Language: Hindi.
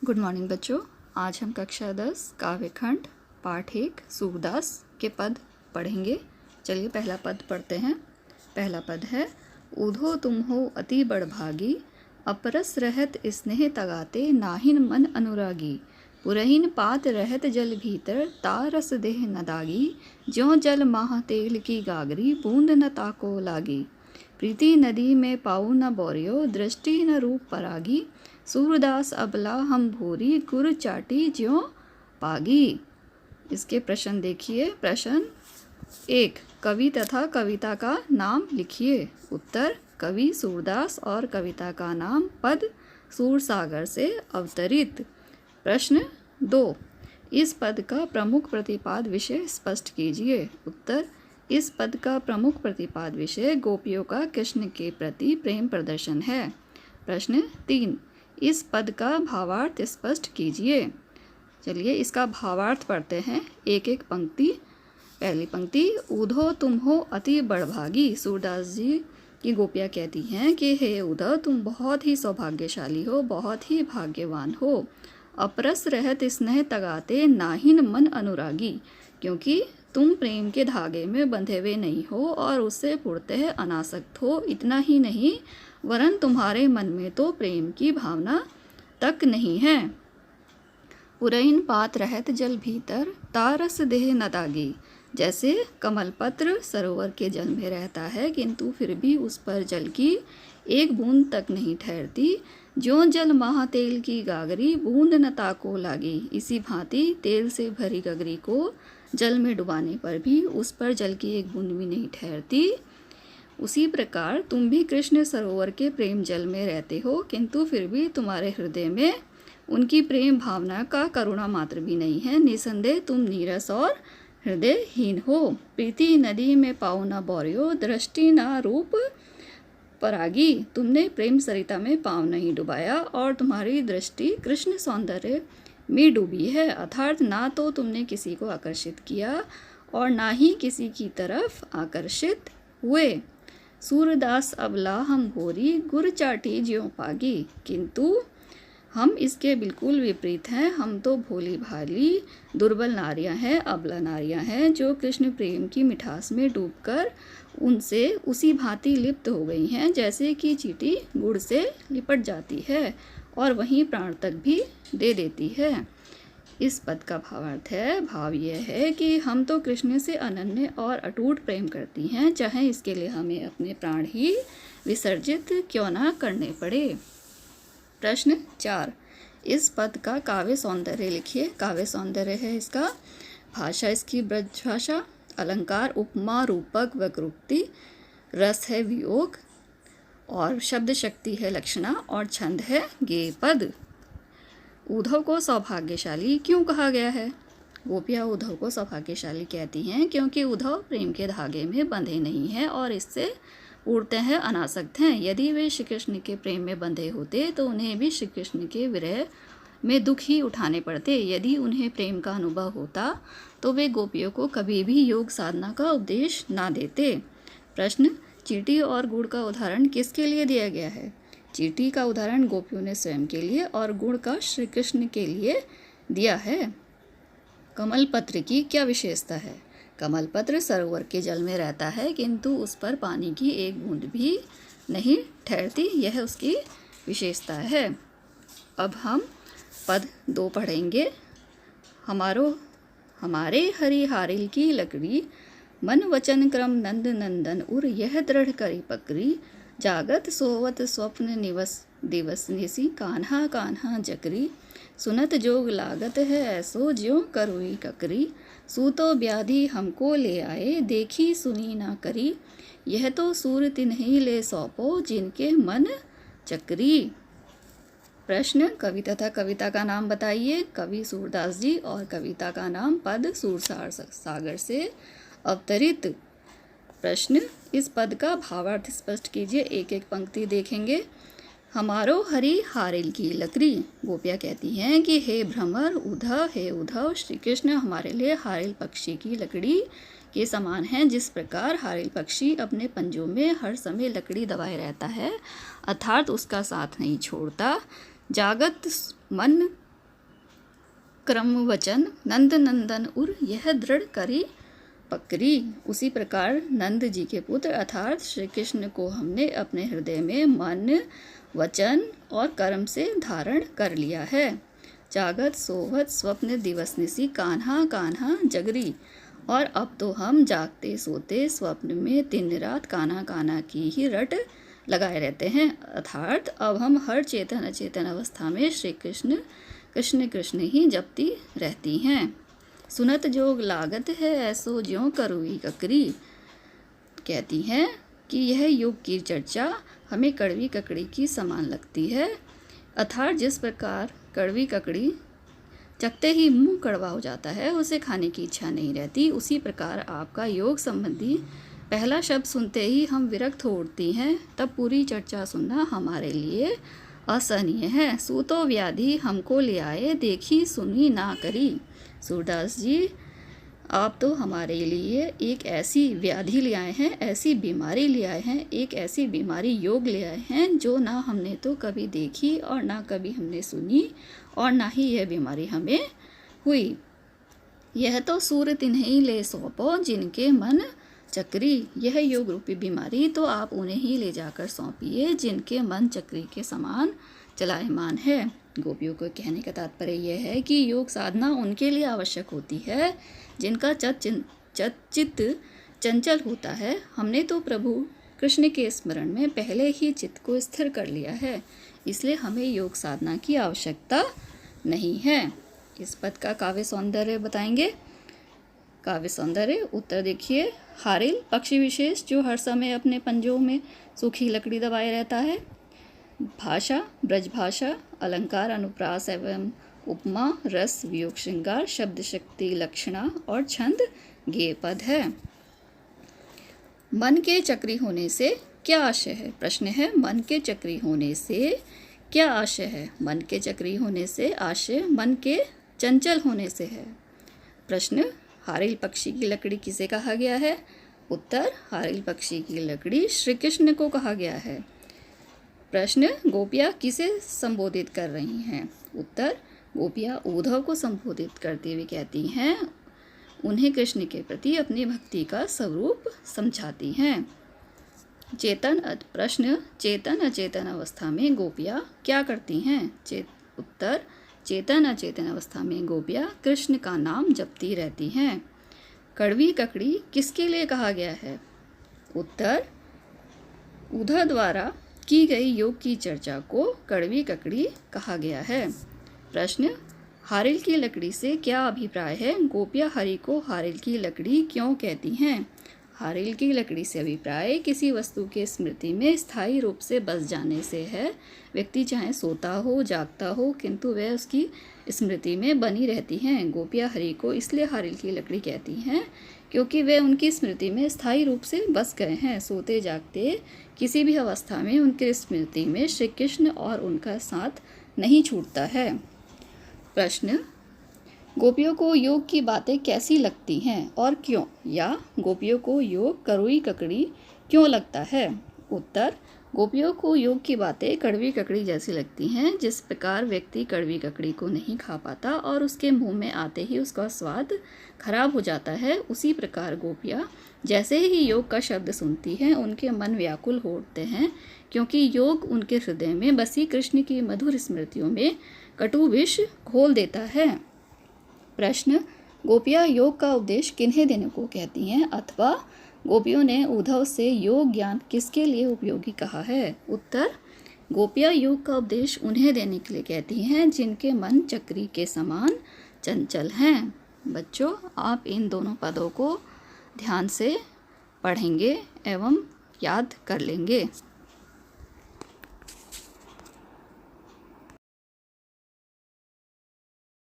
गुड मॉर्निंग बच्चों। आज हम कक्षा 10 काव्यखंड पाठ 1 सूरदास के पद पढ़ेंगे। चलिए पहला पद पढ़ते हैं। पहला पद है, ऊधो तुम हो अति बड़भागी, अपरस रहत स्नेह तगाते, नाहिन मन अनुरागी, पुरहिन पात रहत जल भीतर, तारस देह न दागी, ज्यों जल माह तेल की गागरी, बूंद न ताको लागी, प्रीति नदी में पाऊ न बोरियो, दृष्टि न रूप परागी, सूरदास अबला हम भूरी, गुर चाटी ज्यों पागी। इसके प्रश्न देखिए। प्रश्न 1, कवि तथा कविता का नाम लिखिए। उत्तर, कवि सूरदास और कविता का नाम पद सूरसागर से अवतरित। प्रश्न 2, इस पद का प्रमुख प्रतिपाद विषय स्पष्ट कीजिए। उत्तर, इस पद का प्रमुख प्रतिपाद विषय गोपियों का कृष्ण के प्रति प्रेम प्रदर्शन है। प्रश्न 3, इस पद का भावार्थ स्पष्ट कीजिए। चलिए इसका भावार्थ पढ़ते हैं एक एक पंक्ति। पहली पंक्ति, ऊधो तुम हो अति बड़भागी। सूरदास जी की गोपियाँ कहती हैं कि हे उद्धव, तुम बहुत ही सौभाग्यशाली हो, बहुत ही भाग्यवान हो। अपरस रहत स्नेह तगाते, नाहिन मन अनुरागी, क्योंकि तुम प्रेम के धागे में बंधे हुए नहीं हो और उससे पूर्णतः अनासक्त हो। इतना ही नहीं, वरन तुम्हारे मन में तो प्रेम की भावना तक नहीं है। पुरैन पात रहत जल भीतर, तारस देह न दागी, जैसे कमलपत्र सरोवर के जल में रहता है किंतु फिर भी उस पर जल की एक बूंद तक नहीं ठहरती। ज्यों जल महा तेल की गागरी, बूंद न ताको लागी, इसी भांति तेल से भरी गगरी को जल में डुबाने पर भी उस पर जल की एक बूंद भी नहीं ठहरती। उसी प्रकार तुम भी कृष्ण सरोवर के प्रेम जल में रहते हो किंतु फिर भी तुम्हारे हृदय में उनकी प्रेम भावना का करुणा मात्र भी नहीं है। निसंदेह तुम नीरस और हृदयहीन हो। प्रीति नदी में पाओ न बोरियो, दृष्टि न रूप परागी, तुमने प्रेम सरिता में पाँव नहीं डुबाया और तुम्हारी दृष्टि कृष्ण सौंदर्य में डूबी है। अर्थात ना तो तुमने किसी को आकर्षित किया और ना ही किसी की तरफ आकर्षित हुए। सूरदास अबला हम भोरी, गुर चाटी ज्यों पागी, किंतु हम इसके बिल्कुल विपरीत हैं। हम तो भोली भाली दुर्बल नारियां हैं, अबला नारियां हैं, जो कृष्ण प्रेम की मिठास में डूबकर उनसे उसी भांति लिप्त हो गई हैं जैसे कि चींटी गुड़ से लिपट जाती है और वहीं प्राण तक भी दे देती है। इस पद का भावार्थ है, भाव यह है कि हम तो कृष्ण से अनन्य और अटूट प्रेम करती हैं, चाहे इसके लिए हमें अपने प्राण ही विसर्जित क्यों ना करने पड़े। प्रश्न 4, इस पद का काव्य सौंदर्य लिखिए। काव्य सौंदर्य है इसका, भाषा इसकी ब्रज भाषा, अलंकार उपमा रूपक वक्रोक्ति, रस है वियोग और शब्द शक्ति है लक्षणा और छंद है गेय पद। उद्धव को सौभाग्यशाली क्यों कहा गया है? गोपियाँ उद्धव को सौभाग्यशाली कहती हैं क्योंकि उद्धव प्रेम के धागे में बंधे नहीं हैं और इससे पूर्णतः अनासक्त हैं। यदि वे श्री कृष्ण के प्रेम में बंधे होते तो उन्हें भी श्री कृष्ण के विरह में दुख ही उठाने पड़ते। यदि उन्हें प्रेम का अनुभव होता तो वे गोपियों को कभी भी योग साधना का उपदेश ना देते। प्रश्न, चींटी और गुड़ का उदाहरण किसके लिए दिया गया है? चींटी का उदाहरण गोपियों ने स्वयं के लिए और गुड़ का श्री कृष्ण के लिए दिया है। कमल पत्र की क्या विशेषता है? कमल पत्र सरोवर के जल में रहता है किंतु उस पर पानी की एक बूंद भी नहीं ठहरती, यह उसकी विशेषता है। अब हम पद 2 पढ़ेंगे। हमारे हरि हारिल की लकड़ी, मन वचन क्रम नंद नंदन उर, यह दृढ़ करी पकड़ी, जागत सोवत स्वप्न निवस दिवस निसी, कान्हा कान्हा जकरी, सुनत जोग लागत है ऐसो ज्यों करुई ककरी, सूतो व्याधि हमको ले आए, देखी सुनी ना करी, यह तो सूर तिन्हीं ले सौंपो, जिनके मन चकरी। प्रश्न, कवि तथा कविता का नाम बताइए। कवि सूरदास जी और कविता का नाम पद सूरसागर से अवतरित। प्रश्न, इस पद का भावार्थ स्पष्ट कीजिए। एक एक पंक्ति देखेंगे। हमारो हरि हारिल की लकड़ी, गोपियाँ कहती हैं कि हे भ्रमर उद्धव, हे उद्धव, श्री कृष्ण हमारे लिए हारिल पक्षी की लकड़ी के समान हैं। जिस प्रकार हारिल पक्षी अपने पंजों में हर समय लकड़ी दबाए रहता है, अर्थात उसका साथ नहीं छोड़ता, जागत मन क्रम वचन नंद नंदन उर यह दृढ़ करी पकड़ी। उसी प्रकार नंद जी के पुत्र अर्थात श्री कृष्ण को हमने अपने हृदय में मन, वचन और कर्म से धारण कर लिया है। जागत सोवत स्वप्न दिवस निसी कान्हा कान्हा जगरी। और अब तो हम जागते सोते स्वप्न में दिन रात कान्हा कान्हा की ही रट लगाए रहते हैं। अर्थात अब हम हर चेतन अचेतन अवस्था में श्री कृष्ण कृष्ण कृष्ण ही जपती रहती हैं। सुनत जोग लागत है ऐसो ज्यों करुई ककरी। कहती हैं कि यह योग की चर्चा हमें कड़वी ककड़ी की समान लगती है। अर्थात जिस प्रकार कड़वी ककड़ी चखते ही मुंह कड़वा हो जाता है, उसे खाने की इच्छा नहीं रहती, उसी प्रकार आपका योग संबंधी पहला शब्द सुनते ही हम विरक्त हो उठती हैं, तब पूरी चर्चा सुनना हमारे लिए असहनीय है। सूतो व्याधि हमको ले आए देखी सुनी ना करी। सूरदास जी, आप तो हमारे लिए एक ऐसी व्याधि ले आए हैं, ऐसी बीमारी ले आए हैं, एक ऐसी बीमारी योग ले आए हैं जो ना हमने तो कभी देखी और ना कभी हमने सुनी और ना ही यह बीमारी हमें हुई। यह तो सूर तिन्हीं ले सौंपो जिनके मन चक्री। यह योग रूपी बीमारी तो आप उन्हें ही ले जाकर सौंपिए जिनके मन चक्री के समान चलायमान है। गोपियों को कहने का तात्पर्य यह है कि योग साधना उनके लिए आवश्यक होती है जिनका चित्त चंचल होता है। हमने तो प्रभु कृष्ण के स्मरण में पहले ही चित्त को स्थिर कर लिया है, इसलिए हमें योग साधना की आवश्यकता नहीं है। इस पद का काव्य सौंदर्य बताएंगे। काव्य सौंदर्य उत्तर देखिए। हारिल पक्षी विशेष जो हर समय अपने पंजों में सूखी लकड़ी दबाए रहता है। भाषा ब्रज भाषा, अलंकार अनुप्रास एवं उपमा, रस वियोग श्रृंगार, शब्द शक्ति लक्षणा और छंद गेय पद है। मन के चक्री होने से क्या आशय है? प्रश्न है, मन के चक्री होने से क्या आशय है? मन के चक्री होने से आशय मन के चंचल होने से है। प्रश्न, हारिल पक्षी की लकड़ी किसे कहा गया है? उत्तर, हारिल पक्षी की लकड़ी श्री कृष्ण को कहा गया है। प्रश्न, गोपियाँ किसे संबोधित कर रही हैं? उत्तर, गोपियाँ उद्धव को संबोधित करते हुए कहती हैं, उन्हें कृष्ण के प्रति अपनी भक्ति का स्वरूप समझाती हैं। प्रश्न, चेतन अचेतन अवस्था में गोपियाँ क्या करती हैं? उत्तर, चेतन अचेतन अवस्था में गोपियाँ कृष्ण का नाम जपती रहती हैं। कड़वी ककड़ी किसके लिए कहा गया है? उत्तर, उद्धव द्वारा की गई योग की चर्चा को कड़वी ककड़ी कहा गया है। प्रश्न, हारिल की लकड़ी से क्या अभिप्राय है? गोपियाँ हरि को हारिल की लकड़ी क्यों कहती हैं? हारिल की लकड़ी से अभिप्राय किसी वस्तु के स्मृति में स्थायी रूप से बस जाने से है। व्यक्ति चाहे सोता हो जागता हो किंतु वह उसकी स्मृति में बनी रहती हैं। गोपियाँ हरि को इसलिए हारिल की लकड़ी कहती हैं क्योंकि वे उनकी स्मृति में स्थायी रूप से बस गए हैं। सोते जागते किसी भी अवस्था में उनकी स्मृति में श्री कृष्ण और उनका साथ नहीं छूटता है। प्रश्न, गोपियों को योग की बातें कैसी लगती हैं और क्यों? या गोपियों को योग करुई ककड़ी क्यों लगता है? उत्तर, गोपियों को योग की बातें कड़वी ककड़ी जैसी लगती हैं। जिस प्रकार व्यक्ति कड़वी ककड़ी को नहीं खा पाता और उसके मुंह में आते ही उसका स्वाद खराब हो जाता है, उसी प्रकार गोपियाँ जैसे ही योग का शब्द सुनती हैं उनके मन व्याकुल हो उठते हैं, क्योंकि योग उनके हृदय में बसी कृष्ण की मधुर स्मृतियों में कटु विष घोल देता है। प्रश्न, गोपियाँ योग का उपदेश किन्हें देने को कहती हैं अथवा गोपियों ने उद्धव से योग ज्ञान किसके लिए उपयोगी कहा है? उत्तर, गोपियाँ योग का उपदेश उन्हें देने के लिए कहती हैं जिनके मन चक्री के समान चंचल हैं। बच्चों, आप इन दोनों पदों को ध्यान से पढ़ेंगे एवं याद कर लेंगे।